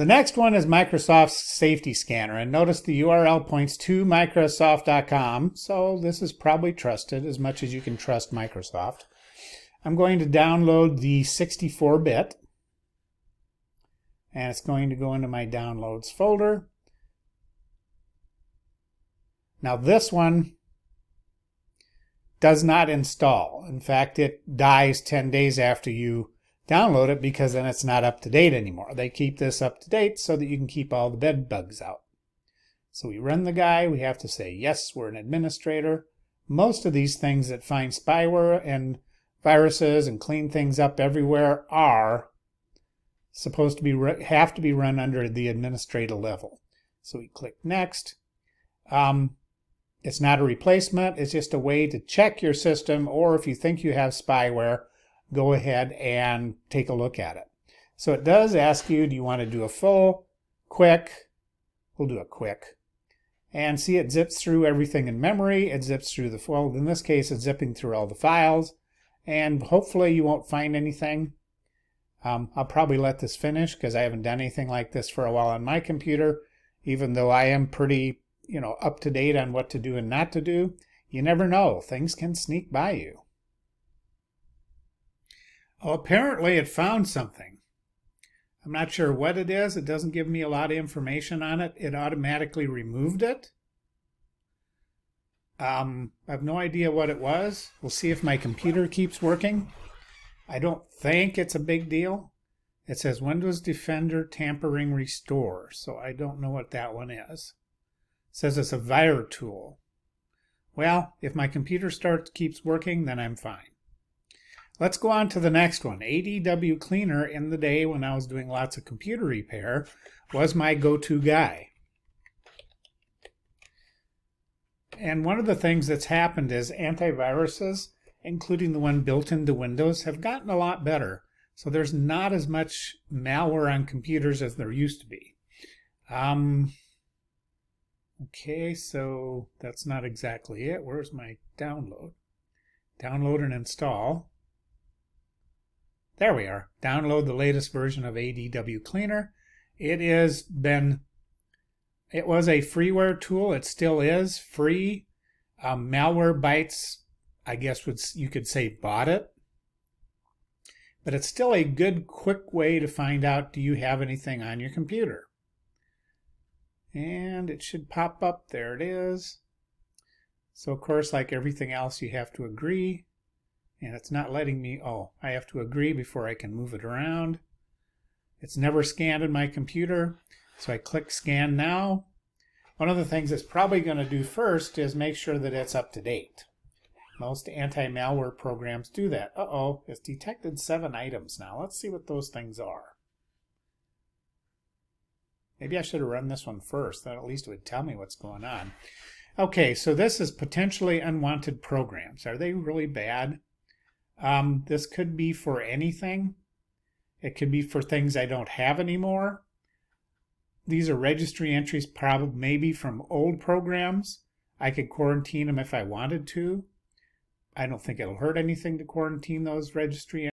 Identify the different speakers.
Speaker 1: The next one is Microsoft's Safety Scanner, and notice the URL points to Microsoft.com, so this is probably trusted as much as you can trust Microsoft. I'm going to download the 64-bit, and it's going to go into my Downloads folder. Now this one does not install. In fact, it dies 10 days after you download it because then it's not up to date anymore. They keep this up to date so that you can keep all the bed bugs out. So we run the guy. We have to say, yes, we're an administrator. Most of these things that find spyware and viruses and clean things up everywhere are supposed to be have to be run under the administrator level. So we click next. It's not a replacement. It's just a way to check your system, or if you think you have spyware, go ahead and take a look at it. So it does ask you, do you want to do a full, quick? We'll do a quick. And see, it zips through everything in memory. It zips through the, well, in this case, it's zipping through all the files. And hopefully you won't find anything. I'll probably let this finish because I haven't done anything like this for a while on my computer, even though I am pretty, up to date on what to do and not to do. You never know. Things can sneak by you. Oh, apparently it found something. I'm not sure what it is. It doesn't give me a lot of information on it. It automatically removed it. I have no idea what it was. We'll see if my computer keeps working. I don't think it's a big deal. It says Windows Defender Tampering Restore, so I don't know what that one is. It says it's a virus tool. Well, if my computer keeps working, then I'm fine. Let's go on to the next one. Adwcleaner, in the day when I was doing lots of computer repair, was my go-to guy. And one of the things that's happened is antiviruses, including the one built into Windows, have gotten a lot better. So there's not as much malware on computers as there used to be. Okay, so that's not exactly it. Where's my download? Download and install. There we are. Download the latest version of Adwcleaner. It was a freeware tool. It still is free. Malwarebytes, I guess you could say, bought it. But it's still a good, quick way to find out, do you have anything on your computer? And it should pop up. There it is. So, of course, like everything else, you have to agree. And it's not letting me, I have to agree before I can move it around. It's never scanned in my computer. So I click Scan Now. One of the things it's probably going to do first is make sure that it's up to date. Most anti-malware programs do that. It's detected 7 items now. Let's see what those things are. Maybe I should have run this one first. That at least would tell me what's going on. Okay, so this is potentially unwanted programs. Are they really bad? This could be for anything. It could be for things I don't have anymore. These are registry entries, probably maybe from old programs. I could quarantine them if I wanted to. I don't think it'll hurt anything to quarantine those registry